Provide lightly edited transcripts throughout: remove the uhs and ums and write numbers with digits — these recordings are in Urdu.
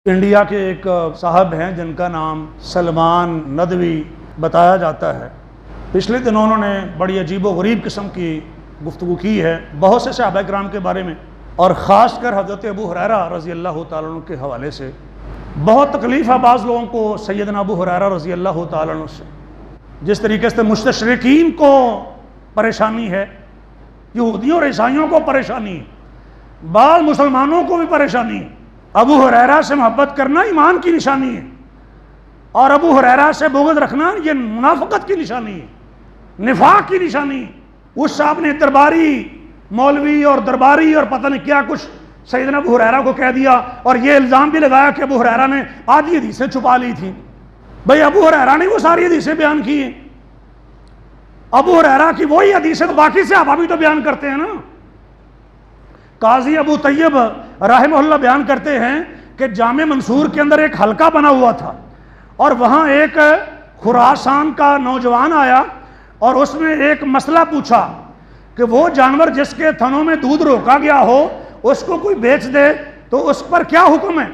انڈیا کے ایک صاحب ہیں جن کا نام سلمان ندوی بتایا جاتا ہے۔ پچھلے دنوں انہوں نے بڑی عجیب و غریب قسم کی گفتگو کی ہے بہت سے صحابہ کرام کے بارے میں، اور خاص کر حضرت ابو ہریرہ رضی اللہ تعالیٰ عنہ کے حوالے سے۔ بہت تکلیف ہے بعض لوگوں کو سیدنا ابو ہریرہ رضی اللہ تعالیٰ عنہ سے، جس طریقے سے مستشرقین کو پریشانی ہے، یہودیوں اور عیسائیوں کو پریشانی ہے، بعض مسلمانوں کو بھی پریشانی ہے۔ ابو ہریرہ سے محبت کرنا ایمان کی نشانی ہے، اور ابو ہریرہ سے بغض رکھنا یہ منافقت کی نشانی ہے، نفاق کی نشانی ہے۔ اس صاحب نے درباری مولوی اور درباری اور پتہ نہیں کیا کچھ سیدنا ابو ہریرہ کو کہہ دیا، اور یہ الزام بھی لگایا کہ ابو ہریرہ نے آدھی حدیثیں چھپا لی تھی۔ بھئی ابو ہریرہ نے وہ ساری حدیثیں بیان کی ہیں، ابو ہریرہ کی وہی حدیثیں تو باقی صحابہ بھی تو بیان کرتے ہیں نا۔ قاضی ابو طیب رحمہ اللہ بیان کرتے ہیں کہ جامع منصور کے اندر ایک حلقہ بنا ہوا تھا، اور وہاں ایک خراسان کا نوجوان آیا اور اس نے ایک مسئلہ پوچھا کہ وہ جانور جس کے تھنوں میں دودھ روکا گیا ہو اس کو کوئی بیچ دے تو اس پر کیا حکم ہے؟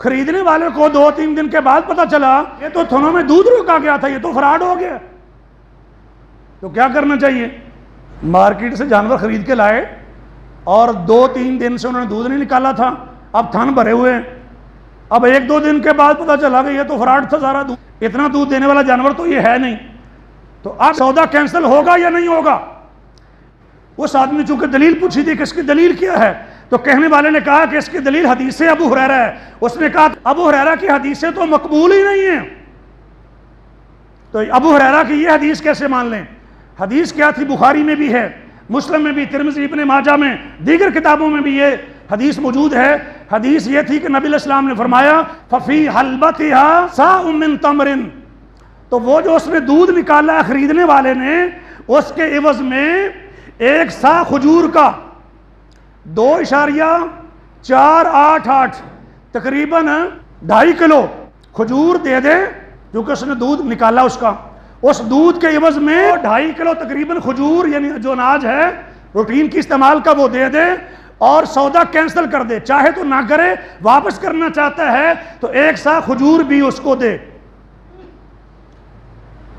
خریدنے والے کو 2-3 دن کے بعد پتہ چلا یہ تو تھنوں میں دودھ روکا گیا تھا، یہ تو فراڈ ہو گیا، تو کیا کرنا چاہیے؟ مارکیٹ سے جانور خرید کے لائے اور 2-3 دن سے انہوں نے دودھ نہیں نکالا تھا، اب تھن بھرے ہوئے ہیں، اب 1-2 دن کے بعد پتہ چلا کہ یہ تو فراڈ تھا سارا دودھ، اتنا دودھ دینے والا جانور تو یہ ہے نہیں، تو اب سودا کینسل ہوگا یا نہیں ہوگا؟ اس آدمی چونکہ دلیل پوچھی تھی کہ اس کی دلیل کیا ہے، تو کہنے والے نے کہا کہ اس کی دلیل حدیث ابو ہریرہ ہے۔ اس نے کہا ابو ہریرہ کی حدیثیں تو مقبول ہی نہیں ہیں، تو ابو ہریرہ کی یہ حدیث کیسے مان لیں؟ حدیث کیا تھی؟ بخاری میں بھی ہے، مسلم میں بھی، ترمذی ابن ماجہ میں، دیگر کتابوں میں بھی یہ حدیث موجود ہے۔ حدیث یہ تھی کہ نبی علیہ السلام نے فرمایا ففی حلبتھا صاع من تمر، تو وہ جو اس نے دودھ نکالا خریدنے والے نے، اس کے عوض میں 1 صاع کھجور کا 2.488 تقریباً 2.5 کلو کھجور دے دے، جو کہ اس نے دودھ نکالا اس کا، اس دودھ کے عوض میں 2.5 کلو تقریباً کھجور یعنی جو اناج ہے روٹین کی استعمال کا وہ دے دے، اور سودا کینسل کر دے، چاہے تو نہ کرے، واپس کرنا چاہتا ہے تو 1 صاع کھجور بھی اس کو دے۔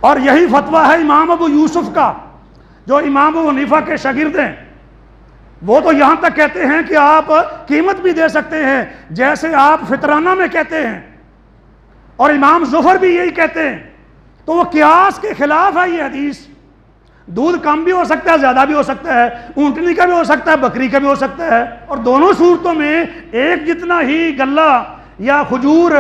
اور یہی فتویٰ ہے امام ابو یوسف کا، جو امام ابو حنیفہ کے شاگرد ہیں، وہ تو یہاں تک کہتے ہیں کہ آپ قیمت بھی دے سکتے ہیں جیسے آپ فطرانہ میں کہتے ہیں، اور امام ظفر بھی یہی کہتے ہیں، تو وہ قیاس کے خلاف ہے یہ حدیث۔ دودھ کم بھی ہو سکتا ہے، زیادہ بھی ہو سکتا ہے، اونٹنی کا بھی ہو سکتا ہے، بکری کا بھی ہو سکتا ہے، اور دونوں صورتوں میں ایک جتنا ہی غلہ یا کھجور،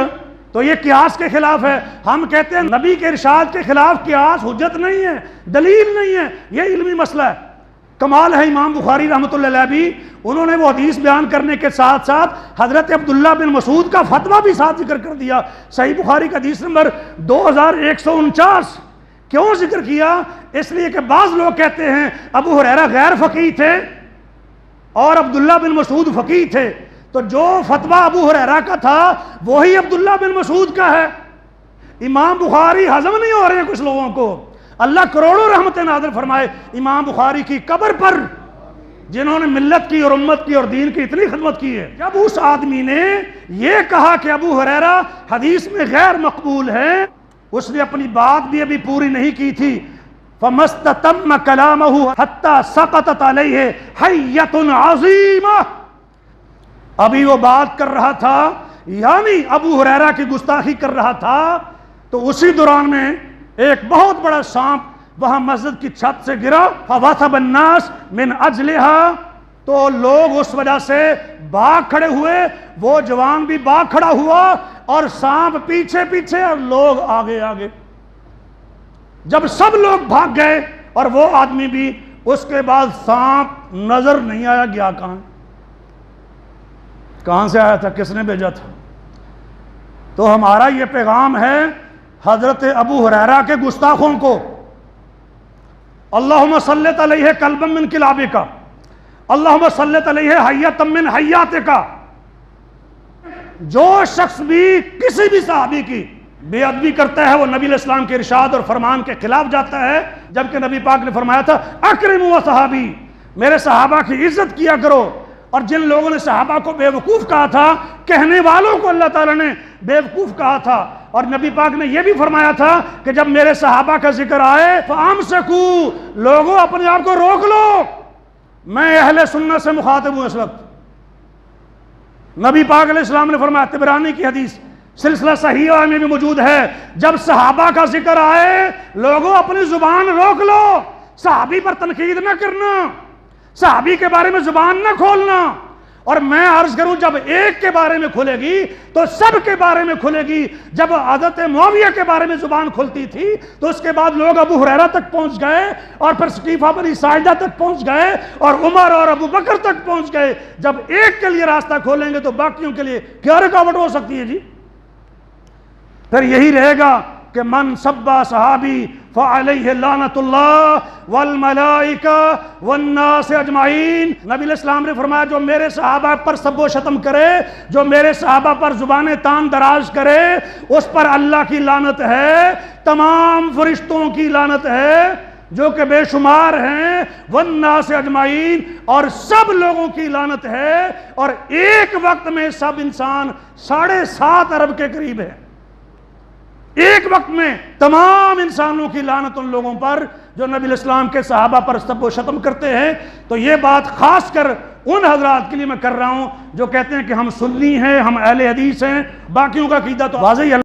تو یہ قیاس کے خلاف ہے۔ ہم کہتے ہیں نبی کے ارشاد کے خلاف قیاس حجت نہیں ہے، دلیل نہیں ہے، یہ علمی مسئلہ ہے۔ کمال ہے امام بخاری رحمۃ اللہ علیہ بھی، انہوں نے وہ حدیث بیان کرنے کے ساتھ ساتھ حضرت عبداللہ بن مسعود کا فتویٰ بھی ساتھ ذکر کر دیا۔ صحیح بخاری کا حدیث نمبر 2149 کیوں ذکر کیا؟ اس لیے کہ بعض لوگ کہتے ہیں ابو ہریرہ غیر فقیہ تھے اور عبداللہ بن مسعود فقیہ تھے، تو جو فتویٰ ابو ہریرہ کا تھا وہی عبداللہ بن مسعود کا ہے۔ امام بخاری ہضم نہیں ہو رہے ہیں کچھ لوگوں کو، اللہ کروڑوں رحمتیں نازل فرمائے امام بخاری کی قبر پر، جنہوں نے ملت کی اور امت کی اور دین کی اتنی خدمت کی ہے۔ جب اس آدمی نے یہ کہا کہ ابو ہریرہ حدیث میں غیر مقبول ہے، اس نے اپنی بات بھی ابھی پوری نہیں کی تھی۔ فَمَسْتَتَمَّ كَلَامَهُ حَتَّى سَقَطَتْ عَلَيْهِ حَيَّةٌ عَظِيمَةٌ، ابھی وہ بات کر رہا تھا، یعنی ابو ہریرہ کی گستاخی کر رہا تھا، تو اسی دوران میں ایک بہت بڑا سانپ وہاں مسجد کی چھت سے گرا، فَوَثَبَ النَّاسِ مِنْ أَجْلِهَا، تو لوگ اس وجہ سے بھاگ کھڑے ہوئے، وہ جوان بھی بھاگ کھڑا ہوا، اور سانپ پیچھے پیچھے اور لوگ آگے آگے۔ جب سب لوگ بھاگ گئے اور وہ آدمی بھی، اس کے بعد سانپ نظر نہیں آیا گیا کہاں سے آیا تھا، کس نے بھیجا تھا۔ تو ہمارا یہ پیغام ہے حضرت ابو ہریرہ کے گستاخوں کو، اللہم سلط علیہ کلبا من کلابک، اللہم سلط علیہ حیۃ من حیاتک۔ جو شخص بھی کسی بھی صحابی کی بے ادبی کرتا ہے وہ نبی علیہ السلام کے ارشاد اور فرمان کے خلاف جاتا ہے، جبکہ نبی پاک نے فرمایا تھا اکرموا صحابی، میرے صحابہ کی عزت کیا کرو، اور جن لوگوں نے صحابہ کو بیوقوف کہا تھا، کہنے والوں کو اللہ تعالیٰ نے بیوقوف کہا تھا۔ اور نبی پاک نے یہ بھی فرمایا تھا کہ جب میرے صحابہ کا ذکر آئے فَأَمْسَكُوا، لوگوں اپنے آپ کو روک لو۔ میں اہل سنت سے مخاطب ہوں اس وقت۔ نبی پاک علیہ السلام نے فرمایا، طبرانی کی حدیث سلسلہ صحیحہ میں بھی موجود ہے، جب صحابہ کا ذکر آئے لوگوں اپنی زبان روک لو، صحابی پر تنقید نہ کرنا، صحابی کے بارے میں زبان نہ کھولنا۔ اور میں عرض کروں، جب ایک کے بارے میں کھلے گی تو سب کے بارے میں کھلے گی۔ جب حضرت معاویہ کے بارے میں زبان کھلتی تھی تو اس کے بعد لوگ ابو ہریرہ تک پہنچ گئے، اور پھر سقیفہ بنی ساعدہ تک پہنچ گئے، اور عمر اور ابو بکر تک پہنچ گئے۔ جب ایک کے لیے راستہ کھولیں گے تو باقیوں کے لیے کیا رکاوٹ ہو سکتی ہے جی؟ پھر یہی رہے گا کہ من سبّ صحابی فعلیہ لعنت اللہ والملائکہ والناس اجمعین۔ نبی علیہ السلام نے فرمایا، جو میرے صحابہ پر سب و شتم کرے، جو میرے صحابہ پر زبانیں تان دراز کرے، اس پر اللہ کی لعنت ہے، تمام فرشتوں کی لعنت ہے جو کہ بے شمار ہیں، والناس اجمعین، اور سب لوگوں کی لعنت ہے۔ اور ایک وقت میں سب انسان 7.5 ارب کے قریب ہے۔ ایک وقت میں تمام انسانوں کی لعنت ان لوگوں پر جو نبی علیہ السلام کے صحابہ پر سب و شتم کرتے ہیں۔ تو یہ بات خاص کر ان حضرات کے لیے میں کر رہا ہوں جو کہتے ہیں کہ ہم سنی ہیں، ہم اہل حدیث ہیں، باقیوں کا عقیدہ تو واضح ہے۔